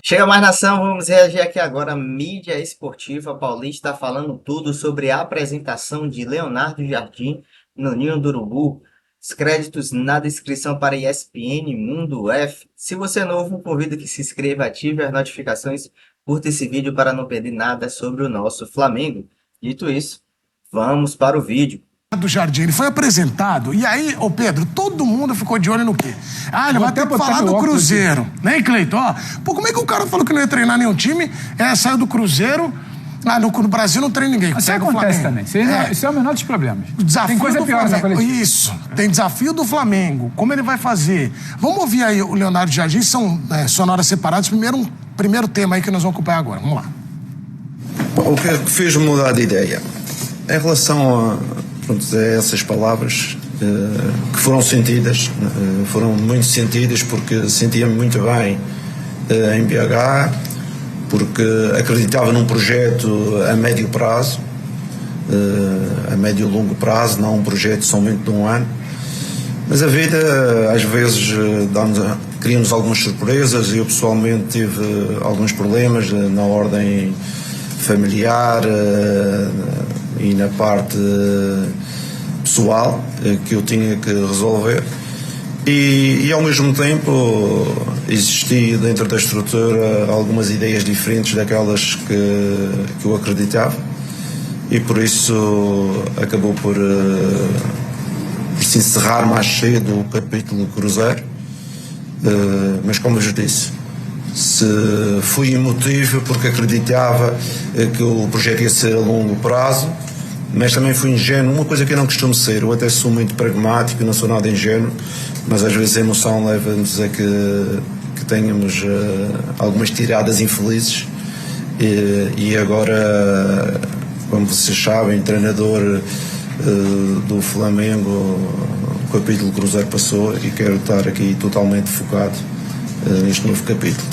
Chega mais nação, vamos reagir aqui agora. Mídia esportiva paulista falando tudo sobre a apresentação de Leonardo Jardim no Ninho do Urubu. Os créditos na descrição para ESPN Mundo F. Se você é novo, convido que se inscreva, ative as notificações, curta esse vídeo para não perder nada sobre o nosso Flamengo. Dito isso, vamos para o vídeo. Do Jardim, ele foi apresentado, e aí, ô Pedro, todo mundo ficou de olho no quê? Ah, ele vai ter que falar do Cruzeiro, né, Cleiton? Ó, pô, como é que o cara falou que não ia treinar nenhum time, saiu do Cruzeiro, no Brasil não treina ninguém. Isso acontece também, isso é o menor dos problemas. Tem coisa pior nessa coletiva. Isso, tem desafio do Flamengo, como ele vai fazer? Vamos ouvir aí o Leonardo Jardim, são sonoras separadas, primeiro tema aí que nós vamos acompanhar agora, vamos lá. O que fez mudar de ideia? Em relação a essas palavras que foram sentidas, foram muito sentidas porque sentia-me muito bem em BH, porque acreditava num projeto a médio prazo, a médio e longo prazo, não um projeto somente de um ano. Mas a vida às vezes cria-nos algumas surpresas e eu pessoalmente tive alguns problemas na ordem familiar e na parte pessoal que eu tinha que resolver e ao mesmo tempo existia dentro da estrutura algumas ideias diferentes daquelas que eu acreditava e por isso acabou por se encerrar mais cedo o capítulo Cruzeiro, mas como eu já disse, se fui emotivo porque acreditava que o projeto ia ser a longo prazo, mas também fui ingênuo, uma coisa que eu não costumo ser. Eu até sou muito pragmático, não sou nada ingênuo, mas às vezes a emoção leva-nos a que tenhamos algumas tiradas infelizes e agora, como vocês sabem, treinador do Flamengo, o capítulo Cruzeiro passou e quero estar aqui totalmente focado neste novo capítulo.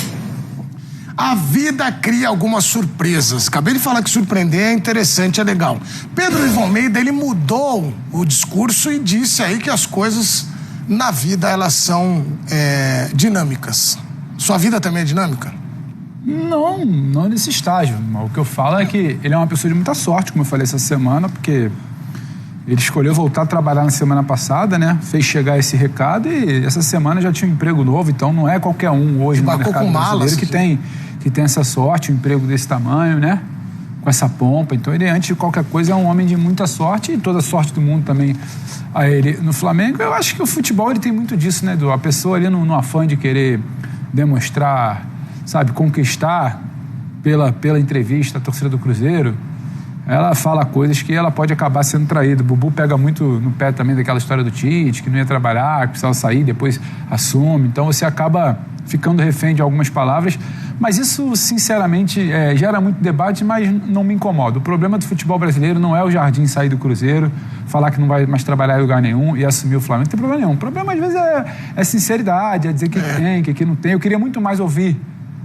A vida cria algumas surpresas. Acabei de falar que surpreender é interessante, é legal. Pedro Ivo Almeida, ele mudou o discurso e disse aí que as coisas na vida, elas são dinâmicas. Sua vida também é dinâmica? Não nesse estágio. O que eu falo é que ele é uma pessoa de muita sorte, como eu falei essa semana, porque ele escolheu voltar a trabalhar na semana passada, né? Fez chegar esse recado e essa semana já tinha um emprego novo, então não é qualquer um hoje no mercado brasileiro que tem essa sorte, um emprego desse tamanho, né? Com essa pompa. Então ele, antes de qualquer coisa, é um homem de muita sorte e toda a sorte do mundo também a ele no Flamengo. Eu acho que o futebol ele tem muito disso, né, Edu? A pessoa ali no afã de querer demonstrar, sabe, conquistar pela entrevista a torcida do Cruzeiro, ela fala coisas que ela pode acabar sendo traída. O Bubu pega muito no pé também daquela história do Tite, que não ia trabalhar, que precisava sair, depois assume. Então você acaba ficando refém de algumas palavras. Mas isso, sinceramente, gera muito debate, mas não me incomoda. O problema do futebol brasileiro não é o Jardim sair do Cruzeiro, falar que não vai mais trabalhar em lugar nenhum e assumir o Flamengo. Não tem problema nenhum. O problema, às vezes, é sinceridade, é dizer que tem, que não tem. Eu queria muito mais ouvir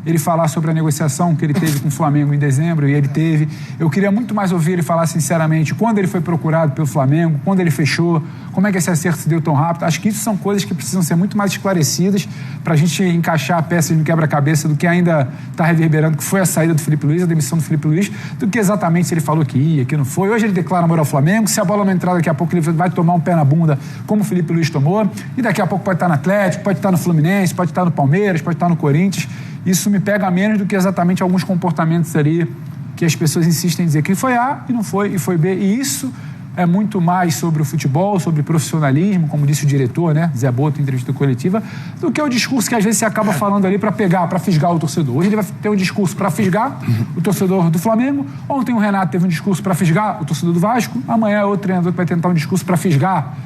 ele falar sobre a negociação que ele teve com o Flamengo em dezembro, e ele teve. Eu queria muito mais ouvir ele falar sinceramente quando ele foi procurado pelo Flamengo, quando ele fechou, como é que esse acerto se deu tão rápido. Acho que isso são coisas que precisam ser muito mais esclarecidas para a gente encaixar peças no quebra-cabeça do que ainda está reverberando, que foi a saída do Felipe Luiz, a demissão do Felipe Luiz, do que exatamente se ele falou que ia, que não foi. Hoje ele declara amor ao Flamengo, se a bola não entrar daqui a pouco ele vai tomar um pé na bunda, como o Felipe Luiz tomou, e daqui a pouco pode estar no Atlético, pode estar no Fluminense, pode estar no Palmeiras, pode estar no Corinthians. Isso me pega menos do que exatamente alguns comportamentos ali que as pessoas insistem em dizer que foi A e não foi, e foi B. E isso é muito mais sobre o futebol, sobre profissionalismo, como disse o diretor, né, Zé Boto, em entrevista coletiva, do que o discurso que às vezes você acaba falando ali para pegar, para fisgar o torcedor. Hoje ele vai ter um discurso para fisgar o torcedor do Flamengo. Ontem o Renato teve um discurso para fisgar o torcedor do Vasco. Amanhã é outro treinador que vai tentar um discurso para fisgar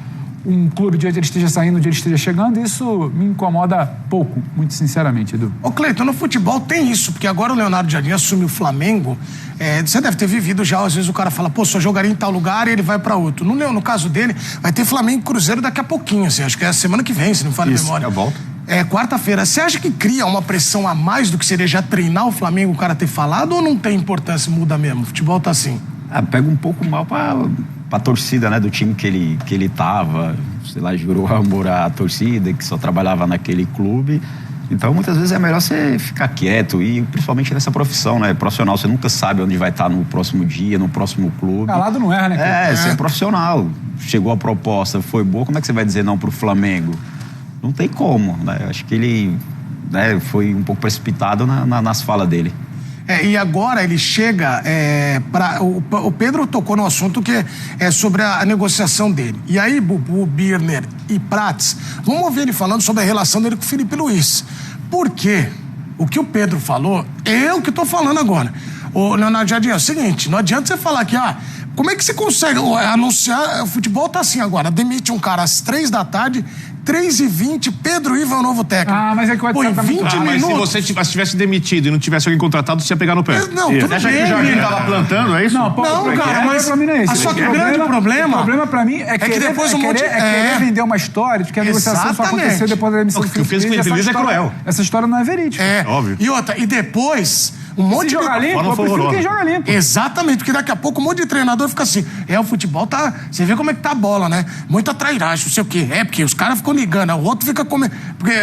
um clube de onde ele esteja saindo, onde ele esteja chegando. Isso me incomoda pouco, muito sinceramente, Edu. Ô Cleiton, no futebol tem isso, porque agora o Leonardo Jardim assume o Flamengo. Você deve ter vivido já, às vezes o cara fala, pô, só jogaria em tal lugar e ele vai pra outro. No caso dele, vai ter Flamengo e Cruzeiro daqui a pouquinho, assim, acho que é a semana que vem, se não me falha a memória. Eu volto. Quarta-feira. Você acha que cria uma pressão a mais do que seria já treinar o Flamengo, o cara ter falado, ou não tem importância, muda mesmo? O futebol tá assim. Pega um pouco mal pra torcida, né, do time que ele tava, sei lá, jurou amor à torcida, que só trabalhava naquele clube. Então, muitas vezes é melhor você ficar quieto e principalmente nessa profissão, né? Profissional, você nunca sabe onde vai estar no próximo dia, no próximo clube. Calado não erra, né, cara? Você é profissional. Chegou a proposta, foi boa, como é que você vai dizer não pro Flamengo? Não tem como, né? Acho que ele foi um pouco precipitado nas falas dele. E agora ele chega o Pedro tocou no assunto que é sobre a negociação dele. E aí, Bubu, Birner e Prats, vamos ouvir ele falando sobre a relação dele com o Felipe Luiz. Por quê? O que o Pedro falou, é o que estou falando agora. Ô, Leonardo Jardim, é o seguinte, não adianta você falar que, como é que você consegue anunciar, o futebol tá assim agora, demite um cara às 3 da tarde, 3h20, Pedro Iva é o novo técnico. Mas é que o WhatsApp tá muito... 20 mas minutos. se você tivesse demitido e não tivesse alguém contratado, você ia pegar no pé. Não, tudo Você acha que o bem, Jardim cara. tava plantando, é isso? Não, cara, mas pra mim não é isso. só que o grande problema... O problema pra mim é que depois querer vender uma história de que a negociação só Exatamente. aconteceu depois da demissão do O que fez com o Felipe Felipe Luiz é cruel. Essa história não é verídica. Óbvio. E outra, e depois, um monte Se de... jogar limpo, Fora eu prefiro horrorosa. quem joga limpo. Exatamente, porque daqui a pouco um monte de treinador fica assim, o futebol tá... Você vê como é que tá a bola, né? Muita trairagem, não sei o quê. Porque os caras ficam ligando, o outro fica comendo... Porque,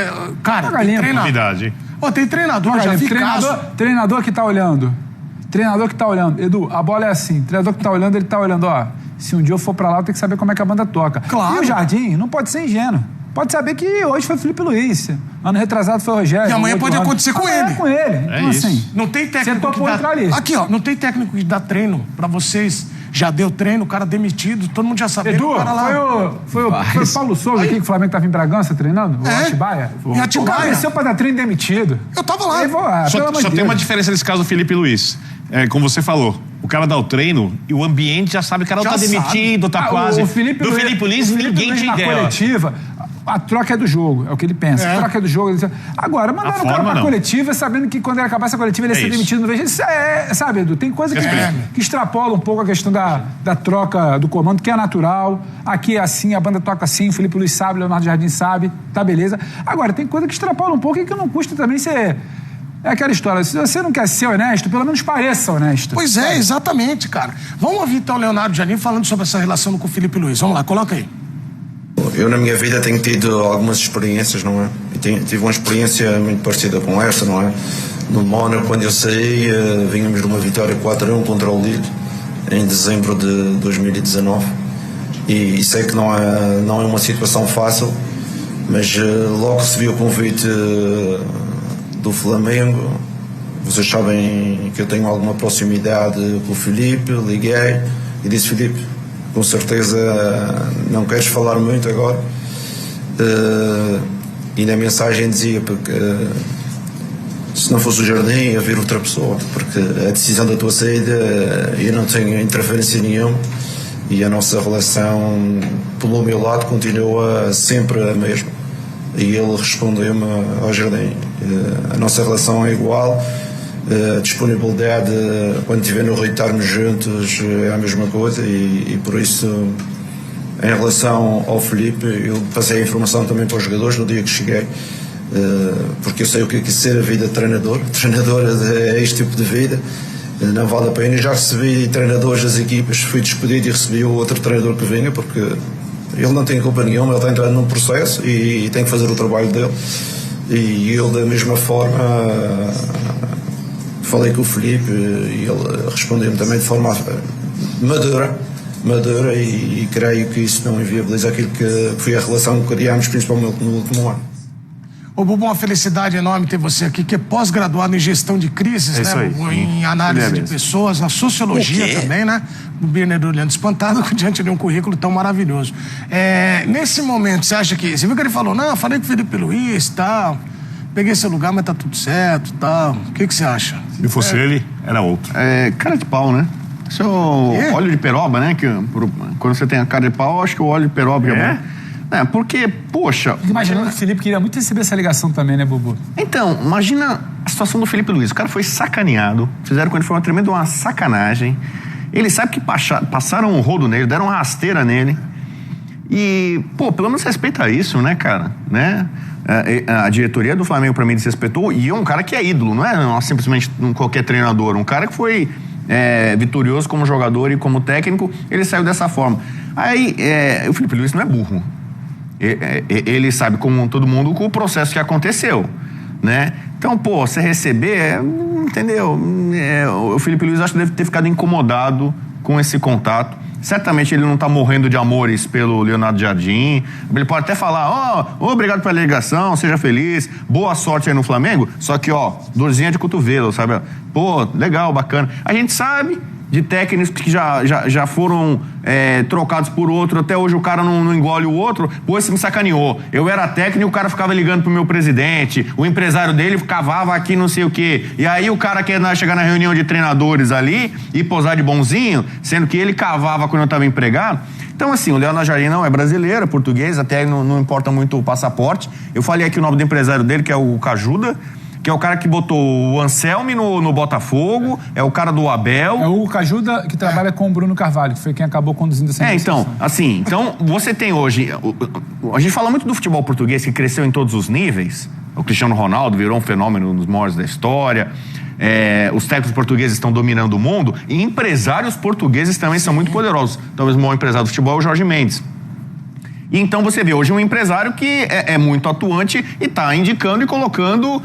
cara, Joga tem limpo. treinador... Novidade, hein? Tem treinador, já vi caso... Treinador que tá olhando. Treinador que tá olhando. Edu, a bola é assim. Treinador que tá olhando, ele tá olhando, se um dia eu for pra lá, eu tenho que saber como é que a banda toca. Claro. E o Jardim não pode ser ingênuo. Pode saber que hoje foi Felipe Luiz. Ano retrasado foi o Rogério. E amanhã no pode outro ano. acontecer com Amanhã ele. É com ele. Então, isso. assim, Não tem técnico você topou entrar ali. Aqui, não tem técnico que dá treino pra vocês. Já deu treino, o cara demitido, todo mundo já sabia. Edu, o cara lá... foi o Paulo Souza aqui que o Flamengo tava em Bragança treinando? O Atibaia? Em Atibaia. Apareceu pra dar treino demitido. Eu tava lá. Só tem uma diferença nesse caso do Felipe Luiz. Como você falou, o cara dá o treino e o ambiente já sabe que o cara Já tá sabe. Tá quase. O Felipe do Felipe Luiz, ninguém na tinha ideia. coletiva, a troca é do jogo, é o que ele pensa. A troca é do jogo. Ele diz, agora, mandaram o cara forma, pra não. coletiva, sabendo que quando ele acabasse a coletiva ele ia ser isso. demitido no vez. Sabe, Edu, tem coisa que extrapola um pouco a questão da troca do comando, que é natural. Aqui é assim, a banda toca assim, o Felipe Luiz sabe, o Leonardo Jardim sabe, tá beleza. Agora, tem coisa que extrapola um pouco e que não custa também ser... É aquela história, se você não quer ser honesto, pelo menos pareça honesto. Pois é, exatamente, cara. Vamos ouvir então o Leonardo Jardim falando sobre essa relação com o Felipe Luiz. Vamos lá, coloca aí. Eu na minha vida tenho tido algumas experiências, não é? E tive uma experiência muito parecida com esta, não é? No Mónaco, quando eu saí, vínhamos de uma vitória 4-1 contra o Lille em dezembro de 2019 e sei que não é uma situação fácil, mas logo recebi o convite do Flamengo. Vocês sabem que eu tenho alguma proximidade com o Filipe, liguei e disse: Filipe, com certeza não queres falar muito agora. E na mensagem dizia porque se não fosse o Jardim ia vir outra pessoa, porque a decisão da tua saída eu não tenho interferência nenhuma e a nossa relação pelo meu lado continua sempre a mesma. E ele respondeu-me ao Jardim: a nossa relação é igual, a disponibilidade quando estiver no Rio estarmos juntos é a mesma coisa e por isso em relação ao Felipe eu passei a informação também para os jogadores no dia que cheguei, porque eu sei o que é ser a vida de treinador é este tipo de vida, não vale a pena. Eu já recebi treinadores das equipas, fui despedido e recebi o outro treinador que vinha, porque ele não tem culpa nenhuma, ele está entrando num processo e tem que fazer o trabalho dele. E ele, da mesma forma, falei com o Felipe e ele respondeu-me também de forma madura e creio que isso não inviabiliza aquilo que foi a relação que criámos, principalmente no último ano. Ô, Bubu, uma felicidade enorme ter você aqui, que é pós-graduado em gestão de crises, É isso né, aí. Bubu? Em análise de pessoas, na sociologia também, né? O Birner olhando espantado diante de um currículo tão maravilhoso. Nesse momento, você acha que... Você viu que ele falou, não, falei com o Felipe Luiz, tal, peguei esse lugar, mas tá tudo certo, tal. O que você acha? Se fosse ele, era outro. Cara de pau, né? Isso é o óleo de peroba, né? Quando você tem a cara de pau, acho que o óleo de peroba é bom. Porque, poxa... Fico imaginando que o Felipe queria muito receber essa ligação também, né, Bubu? Então, imagina a situação do Felipe Luiz. O cara foi sacaneado, fizeram com ele, foi uma tremenda uma sacanagem. Ele sabe que passaram um rodo nele, deram uma rasteira nele. E, pelo menos respeita isso, né, cara? Né? A diretoria do Flamengo, pra mim, desrespeitou. E é um cara que é ídolo, não é simplesmente qualquer treinador. Um cara que foi vitorioso como jogador e como técnico, ele saiu dessa forma. Aí, o Felipe Luiz não é burro. Ele sabe, como todo mundo, o processo que aconteceu. né? Então, pô, você receber, entendeu? O Felipe Luiz acho que deve ter ficado incomodado com esse contato. Certamente ele não tá morrendo de amores pelo Leonardo Jardim. Ele pode até falar, obrigado pela ligação, seja feliz, boa sorte aí no Flamengo. Só que, dorzinha de cotovelo, sabe? Pô, legal, bacana. A gente sabe de técnicos que já foram trocados por outro, até hoje o cara não engole o outro. Pô, esse me sacaneou. Eu era técnico e o cara ficava ligando pro meu presidente, o empresário dele cavava aqui não sei o quê. E aí o cara quer chegar na reunião de treinadores ali e posar de bonzinho, sendo que ele cavava quando eu estava empregado. Então, assim, o Leonardo Jardim não é brasileiro, é português, até não importa muito o passaporte. Eu falei aqui o nome do empresário dele, que é o Cajuda, que é o cara que botou o Anselmi no Botafogo, é o cara do Abel. É o Cajuda que trabalha com o Bruno Carvalho, que foi quem acabou conduzindo essa negociação. Então você tem hoje... A gente fala muito do futebol português, que cresceu em todos os níveis. O Cristiano Ronaldo virou um fenômeno nos maiores da história. Os técnicos portugueses estão dominando o mundo. E empresários portugueses também são muito poderosos. Talvez o maior empresário do futebol é o Jorge Mendes. E então você vê hoje um empresário que é muito atuante e está indicando e colocando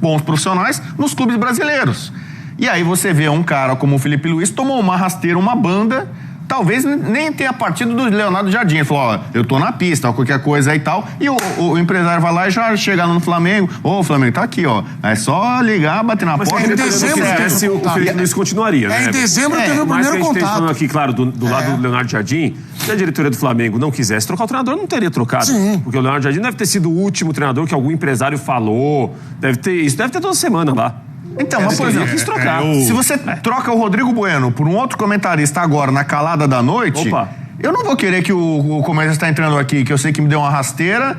bons profissionais, nos clubes brasileiros. E aí você vê um cara como o Felipe Luiz tomou uma rasteira, uma banda, talvez nem tenha partido do Leonardo Jardim. Ele falou, eu tô na pista, qualquer coisa aí e tal. E o empresário vai lá e já chega no Flamengo. O Flamengo tá aqui, É só ligar, bater na porta. Em dezembro se o Felipe Luiz continuaria, né? Em dezembro teve o Mas primeiro que a gente contato. tá falando aqui, claro, do lado do Leonardo Jardim, se a diretoria do Flamengo não quisesse trocar o treinador, não teria trocado. Sim. Porque o Leonardo Jardim deve ter sido o último treinador que algum empresário falou. Isso deve ter toda semana lá. Então, mas por exemplo, quis trocar. se você troca o Rodrigo Bueno por um outro comentarista agora, na calada da noite, eu não vou querer que o comentarista está entrando aqui, que eu sei que me deu uma rasteira,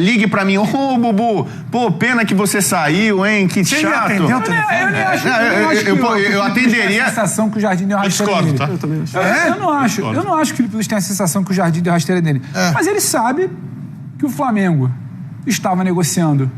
ligue pra mim, Bubu, pô, pena que você saiu, hein, que Você chato. atendeu o telefone? Eu nem acho Eu atenderia... a sensação que o Jardim deu rasteira nele. Discordo, tá? Eu também acho. Eu não acho que o Felipe Luiz tem a sensação que o Jardim deu rasteira nele. Mas ele sabe que o Flamengo estava negociando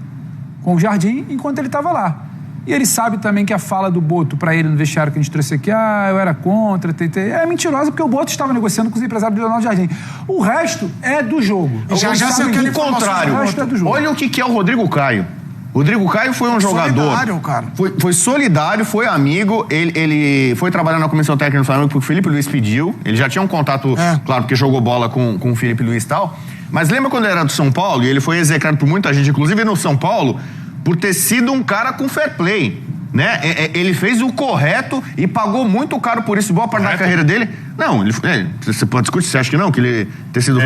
com o Jardim enquanto ele estava lá. E ele sabe também que a fala do Boto pra ele no vestiário que a gente trouxe aqui, eu era contra, é mentirosa, porque o Boto estava negociando com os empresários do Leonardo Jardim. O resto é do jogo. Já sei o que ele contrário. O resto é do jogo. Olha o que é o Rodrigo Caio. O Rodrigo Caio foi um jogador... Solidário, cara. Foi solidário, foi amigo, ele foi trabalhar na comissão técnica do Flamengo porque o Felipe Luiz pediu, ele já tinha um contato, claro, porque jogou bola com o Felipe Luiz e tal, mas lembra quando ele era do São Paulo, e ele foi execrado por muita gente, inclusive no São Paulo, por ter sido um cara com fair play, né? Ele fez o correto e pagou muito caro por isso, boa parte da carreira dele. Não, você pode discutir, você acha que não? Que ele ter sido...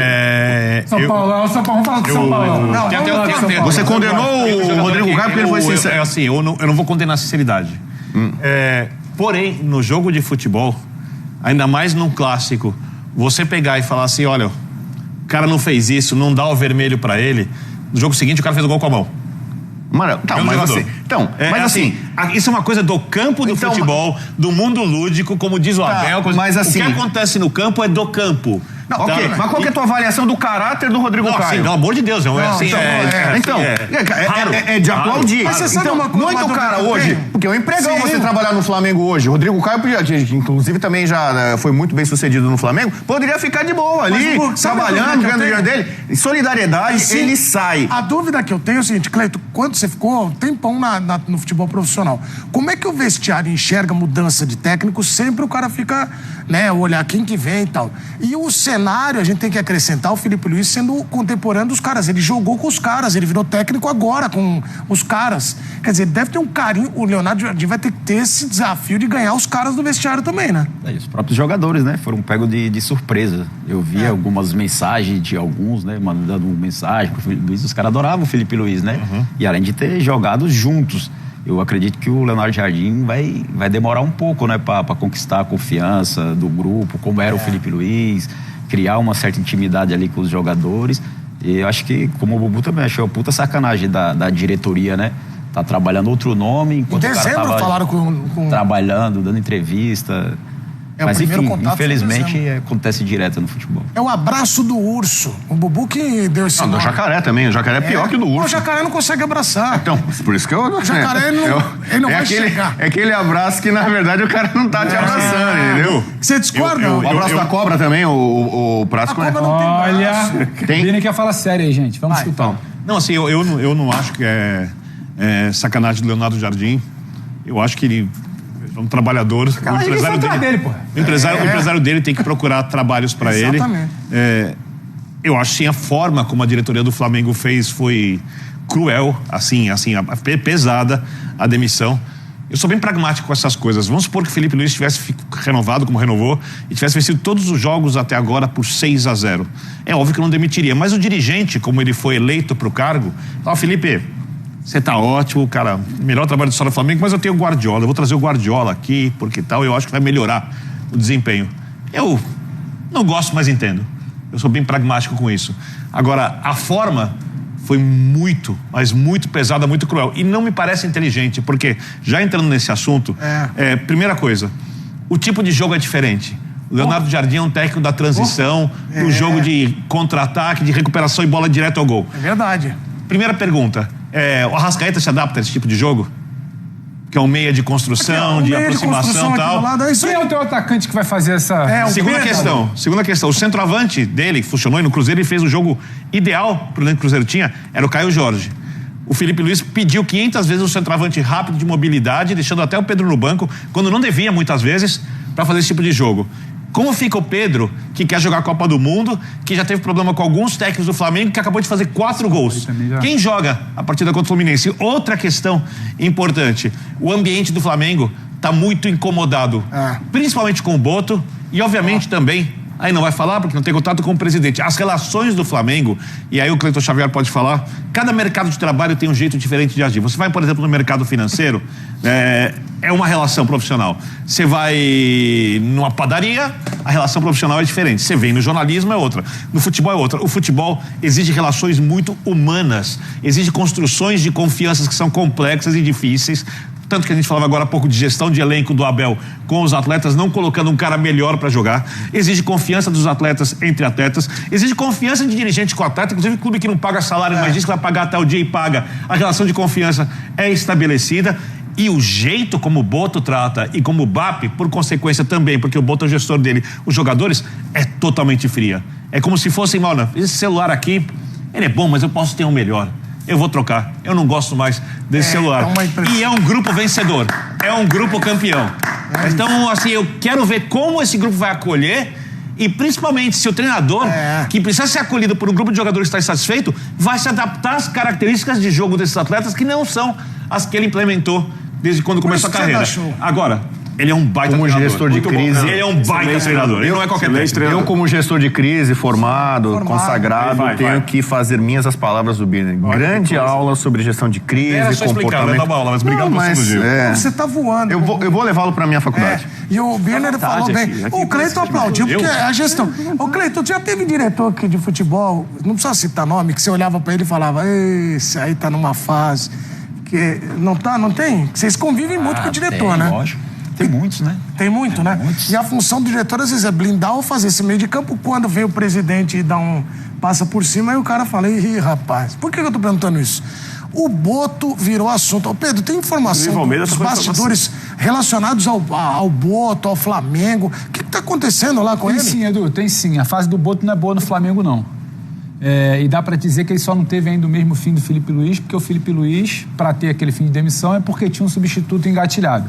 São Paulo, vamos falar de São Paulo. Você condenou o Rodrigo Caio porque ele foi sincero. Eu não vou condenar a sinceridade. Porém, no jogo de futebol, ainda mais num clássico, você pegar e falar assim, olha, o cara não fez isso, não dá o vermelho pra ele, no jogo seguinte o cara fez o gol com a mão. Mano, mas assim, isso é uma coisa do campo do futebol, do mundo lúdico, como diz o Abel. Mas assim, o que acontece no campo é do campo. Não, ok, mas qual que é a tua avaliação do caráter do Rodrigo Caio? Sim, pelo amor de Deus, é de aplaudir. Mas você sabe uma coisa, muito cara hoje, porque é um empregão você trabalhar no Flamengo hoje. Rodrigo Caio, inclusive, também já foi muito bem sucedido no Flamengo, poderia ficar de boa ali, trabalhando, ganhando o dinheiro dele. Solidariedade, ele sai. A dúvida que eu tenho é o seguinte, Cleito, quando você ficou um tempão no futebol profissional, como é que o vestiário enxerga mudança de técnico? Sempre o cara fica, olhar quem que vem e tal. E o cenário, a gente tem que acrescentar o Felipe Luiz sendo contemporâneo dos caras. Ele jogou com os caras, ele virou técnico agora com os caras. Quer dizer, deve ter um carinho. O Leonardo Jardim vai ter que ter esse desafio de ganhar os caras do vestiário também, né? Os próprios jogadores, né? Foram pegos de surpresa. Eu vi algumas mensagens de alguns, né? Mandando mensagem pro Felipe Luiz. Os caras adoravam o Felipe Luiz, né? E além de ter jogado juntos. Eu acredito que o Leonardo Jardim vai demorar um pouco, né? Pra conquistar a confiança do grupo, como era o Felipe Luiz, criar uma certa intimidade ali com os jogadores. E eu acho que, como o Bubu também achou, puta sacanagem da diretoria, né? Tá trabalhando outro nome, enquanto em dezembro o cara tava falaram com... trabalhando, dando entrevista. Mas enfim, infelizmente acontece direto no futebol. É o abraço do urso. O Bubu que deu esse nome. Do jacaré também. O jacaré é pior que o do urso. O jacaré não consegue abraçar. Então, por isso que eu... O jacaré ele não vai chegar. É aquele abraço que, na verdade, o cara não tá te abraçando, entendeu? Você discorda? O abraço da cobra também, o Prasco... A cobra não tem braço. Olha, Vini quer falar sério aí, gente. Vamos escutar. Não, assim, eu não acho que é sacanagem do Leonardo Jardim. Eu acho que ele é um trabalhador. O empresário dele tem que procurar trabalhos para ele. Exatamente. Eu acho que sim, a forma como a diretoria do Flamengo fez foi cruel, assim, pesada a demissão. Eu sou bem pragmático com essas coisas. Vamos supor que o Felipe Luiz tivesse renovado como renovou e tivesse vencido todos os jogos até agora por 6-0. É óbvio que eu não demitiria, mas o dirigente, como ele foi eleito para o cargo, fala: Felipe, você tá ótimo, cara, melhor trabalho do história do Flamengo, mas eu tenho o Guardiola, eu vou trazer o Guardiola aqui, porque tal, eu acho que vai melhorar o desempenho. Eu não gosto, mas entendo. Eu sou bem pragmático com isso. Agora, a forma foi muito, mas muito pesada, muito cruel. E não me parece inteligente, porque, já entrando nesse assunto, primeira coisa, o tipo de jogo é diferente. O Leonardo Jardim é um técnico da transição, do jogo de contra-ataque, de recuperação e bola direto ao gol. É verdade. Primeira pergunta, o Arrascaeta se adapta a esse tipo de jogo? Que é um meia de construção, de aproximação e tal. Quem é o teu atacante que vai fazer essa... Segunda questão, o centroavante dele, que funcionou e no Cruzeiro ele fez o jogo ideal pro que o Cruzeiro tinha, era o Caio Jorge. O Felipe Luiz pediu 500 vezes um centroavante rápido de mobilidade, deixando até o Pedro no banco, quando não devia muitas vezes, para fazer esse tipo de jogo. Como fica o Pedro, que quer jogar a Copa do Mundo, que já teve problema com alguns técnicos do Flamengo, que acabou de fazer 4 gols? Quem joga a partida contra o Fluminense? Outra questão importante, o ambiente do Flamengo está muito incomodado, principalmente com o Boto e obviamente também, aí não vai falar porque não tem contato com o presidente, as relações do Flamengo, e aí o Cleiton Xavier pode falar, cada mercado de trabalho tem um jeito diferente de agir. Você vai, por exemplo, no mercado financeiro, é uma relação profissional. Você vai numa padaria, a relação profissional é diferente. Você vem no jornalismo, é outra. No futebol é outra. O futebol exige relações muito humanas, exige construções de confianças que são complexas e difíceis. Tanto que a gente falava agora há pouco de gestão de elenco do Abel com os atletas, não colocando um cara melhor para jogar. Exige confiança dos atletas entre atletas, exige confiança de dirigente com atleta, inclusive clube que não paga salário, mas diz que vai pagar até o dia e paga. A relação de confiança é estabelecida. E o jeito como o Boto trata e como o BAP, por consequência também, porque o Boto é o gestor dele, os jogadores, é totalmente fria. É como se fossem, olha, esse celular aqui, ele é bom, mas eu posso ter um melhor. Eu vou trocar, eu não gosto mais desse celular. E é um grupo vencedor, é um grupo campeão. Então, assim, eu quero ver como esse grupo vai acolher e principalmente se o treinador, que precisa ser acolhido por um grupo de jogadores que está insatisfeito, vai se adaptar às características de jogo desses atletas que não são as que ele implementou desde quando começou a carreira. Agora, ele é um baita como treinador. Gestor de crise. Ele é um baita treinador. Ele não é qualquer técnico. Eu, como gestor de crise, formado, consagrado, tenho que fazer minhas as palavras do Birner. Grande aula sobre gestão de crise, comportamento. Explicar, aula, mas obrigado por elogio. Você tá voando. Eu vou levá-lo pra minha faculdade. E o Birner falou bem. O Cleiton aplaudiu, porque a gestão... O Cleiton, já teve diretor aqui de futebol, não precisa citar nome, que você olhava pra ele e falava: esse aí tá numa fase... que não tem? Vocês convivem muito com o diretor, né? Lógico. Tem muitos, né? Tem muito, né? Muitos. E a função do diretor, às vezes, é blindar ou fazer esse meio de campo. Quando vem o presidente e passa por cima, aí o cara fala: ih, rapaz, por que eu tô perguntando isso? O Boto virou assunto. Ô, Pedro, tem informação dos bastidores relacionados ao Boto, ao Flamengo? O que tá acontecendo lá com ele? Tem sim, Edu, tem sim. A fase do Boto não é boa no Flamengo, não. E dá para dizer que ele só não teve ainda o mesmo fim do Felipe Luiz, porque o Felipe Luiz, para ter aquele fim de demissão, é porque tinha um substituto engatilhado.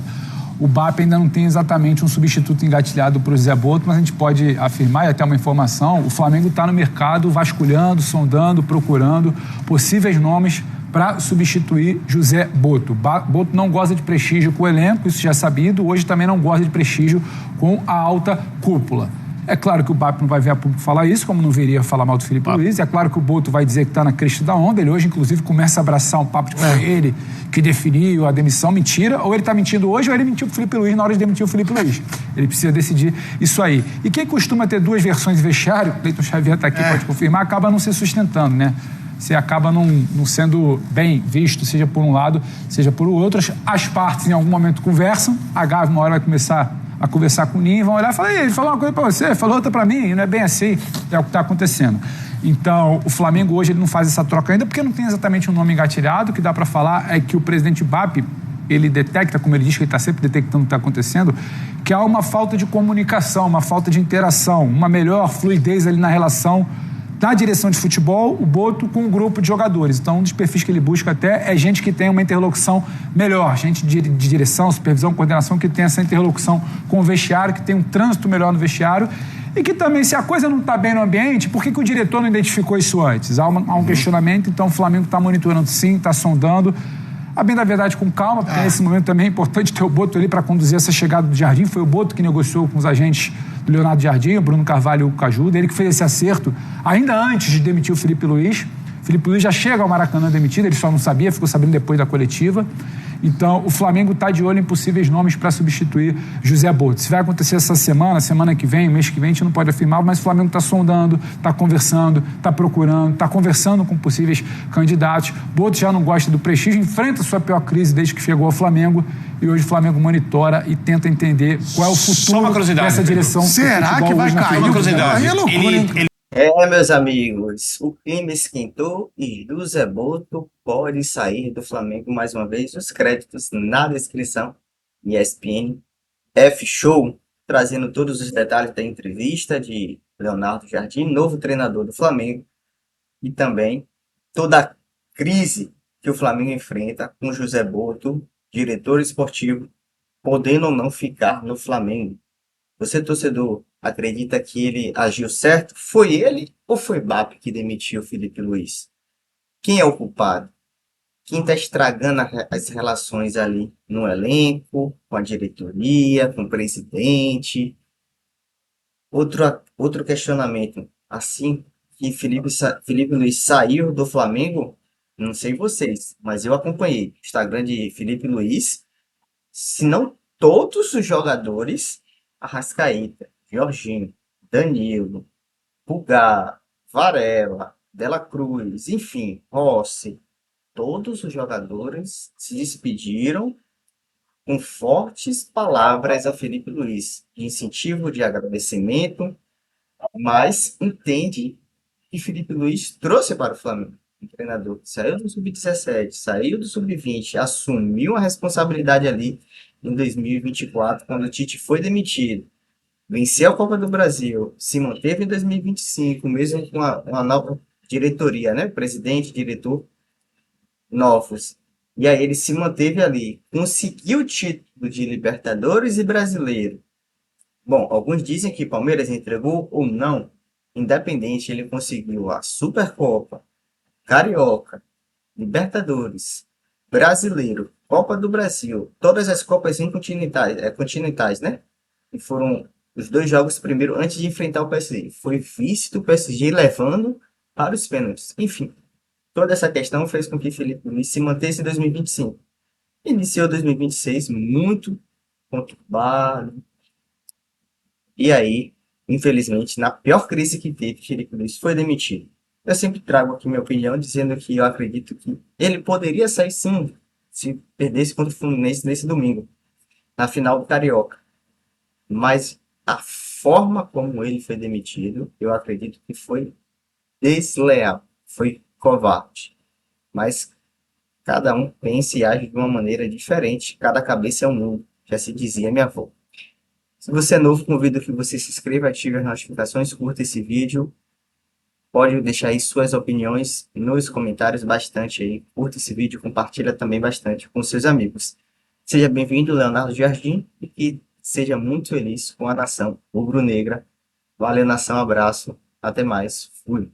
O BAP ainda não tem exatamente um substituto engatilhado para o Zé Boto, mas a gente pode afirmar, e até uma informação, o Flamengo está no mercado vasculhando, sondando, procurando possíveis nomes para substituir José Boto. Boto não goza de prestígio com o elenco, isso já é sabido, hoje também não goza de prestígio com a alta cúpula. É claro que o BAP não vai ver a público falar isso, como não viria falar mal do Felipe Luiz. É claro que o Boto vai dizer que está na crista da onda. Ele hoje, inclusive, começa a abraçar um papo de que foi ele que definiu a demissão. Mentira. Ou ele está mentindo hoje, ou ele mentiu para o Felipe Luiz na hora de demitir o Felipe Luiz. Ele precisa decidir isso aí. E quem costuma ter duas versões de vestiário, o Cleiton Xavier está aqui, pode confirmar, acaba não se sustentando, né? Você acaba não sendo bem visto, seja por um lado, seja por outro. As partes, em algum momento, conversam. A Gavi, uma hora, vai começar a conversar com o Ninho, vão olhar e falar: ele falou uma coisa pra você, falou outra pra mim, não é bem assim, é o que está acontecendo. Então, o Flamengo hoje ele não faz essa troca ainda, porque não tem exatamente um nome engatilhado. O que dá para falar é que o presidente BAP, ele detecta, como ele diz que ele está sempre detectando o que está acontecendo, que há uma falta de comunicação, uma falta de interação, uma melhor fluidez ali na relação da direção de futebol, o Boto com um grupo de jogadores. Então, um dos perfis que ele busca até é gente que tem uma interlocução melhor, gente de direção, supervisão, coordenação, que tem essa interlocução com o vestiário, que tem um trânsito melhor no vestiário e que também, se a coisa não está bem no ambiente, por que o diretor não identificou isso antes? Há um questionamento, então o Flamengo está monitorando sim, está sondando, a bem da verdade com calma, porque nesse momento também é importante ter o Boto ali para conduzir essa chegada do Jardim. Foi o Boto que negociou com os agentes do Leonardo Jardim, o Bruno Carvalho e o Cajuda, ele que fez esse acerto ainda antes de demitir o Felipe Luiz. Felipe Luiz já chega ao Maracanã demitido, ele só não sabia, ficou sabendo depois da coletiva. Então, o Flamengo está de olho em possíveis nomes para substituir José Boto. Se vai acontecer essa semana que vem, mês que vem, a gente não pode afirmar, mas o Flamengo está sondando, está conversando, está procurando, está conversando com possíveis candidatos. Boto já não gosta do prestígio, enfrenta sua pior crise desde que chegou ao Flamengo e hoje o Flamengo monitora e tenta entender qual é o futuro dessa direção. Será que vai cair? Uma curiosidade. Aí é loucura, hein? Meus amigos, o clima esquentou e José Boto pode sair do Flamengo mais uma vez. Os créditos na descrição. ESPN F-Show, trazendo todos os detalhes da entrevista de Leonardo Jardim, novo treinador do Flamengo, e também toda a crise que o Flamengo enfrenta com José Boto, diretor esportivo, podendo ou não ficar no Flamengo. Você, torcedor, acredita que ele agiu certo? Foi ele ou foi BAP que demitiu o Felipe Luiz? Quem é o culpado? Quem está estragando as relações ali no elenco, com a diretoria, com o presidente? Outro questionamento. Assim que Felipe Luiz saiu do Flamengo, não sei vocês, mas eu acompanhei o Instagram de Felipe Luiz. Se não todos os jogadores, Arrascaeta, Jorginho, Danilo, Pulgar, Varela, Dela Cruz, enfim, Rossi, todos os jogadores se despediram com fortes palavras a Felipe Luiz, de incentivo, de agradecimento, mas entende que Felipe Luiz trouxe para o Flamengo um treinador que saiu do Sub-17, saiu do Sub-20, assumiu a responsabilidade ali em 2024, quando o Tite foi demitido. Venceu a Copa do Brasil, se manteve em 2025, mesmo com uma nova diretoria, né? Presidente, diretor, novos. E aí ele se manteve ali, conseguiu o título de Libertadores e Brasileiro. Bom, alguns dizem que Palmeiras entregou ou não, independente, ele conseguiu a Supercopa, Carioca, Libertadores, Brasileiro, Copa do Brasil, todas as Copas continentais, né? E foram os 2 jogos primeiro antes de enfrentar o PSG. Foi vice do PSG levando para os pênaltis. Enfim, toda essa questão fez com que Felipe Luiz se mantesse em 2025. Iniciou 2026 muito conturbado. E aí, infelizmente, na pior crise que teve, Felipe Luiz foi demitido. Eu sempre trago aqui minha opinião, dizendo que eu acredito que ele poderia sair sim, se perdesse contra o Fluminense nesse domingo, na final do Carioca. Mas a forma como ele foi demitido, eu acredito que foi desleal, foi covarde. Mas cada um pensa e age de uma maneira diferente, cada cabeça é um mundo, já se dizia minha avó. Se você é novo, convido que você se inscreva, ative as notificações, curta esse vídeo. Pode deixar aí suas opiniões nos comentários bastante aí. Curta esse vídeo, compartilha também bastante com seus amigos. Seja bem-vindo, Leonardo Jardim, e que seja muito feliz com a nação rubro-negra. Valeu, nação, abraço, até mais, fui.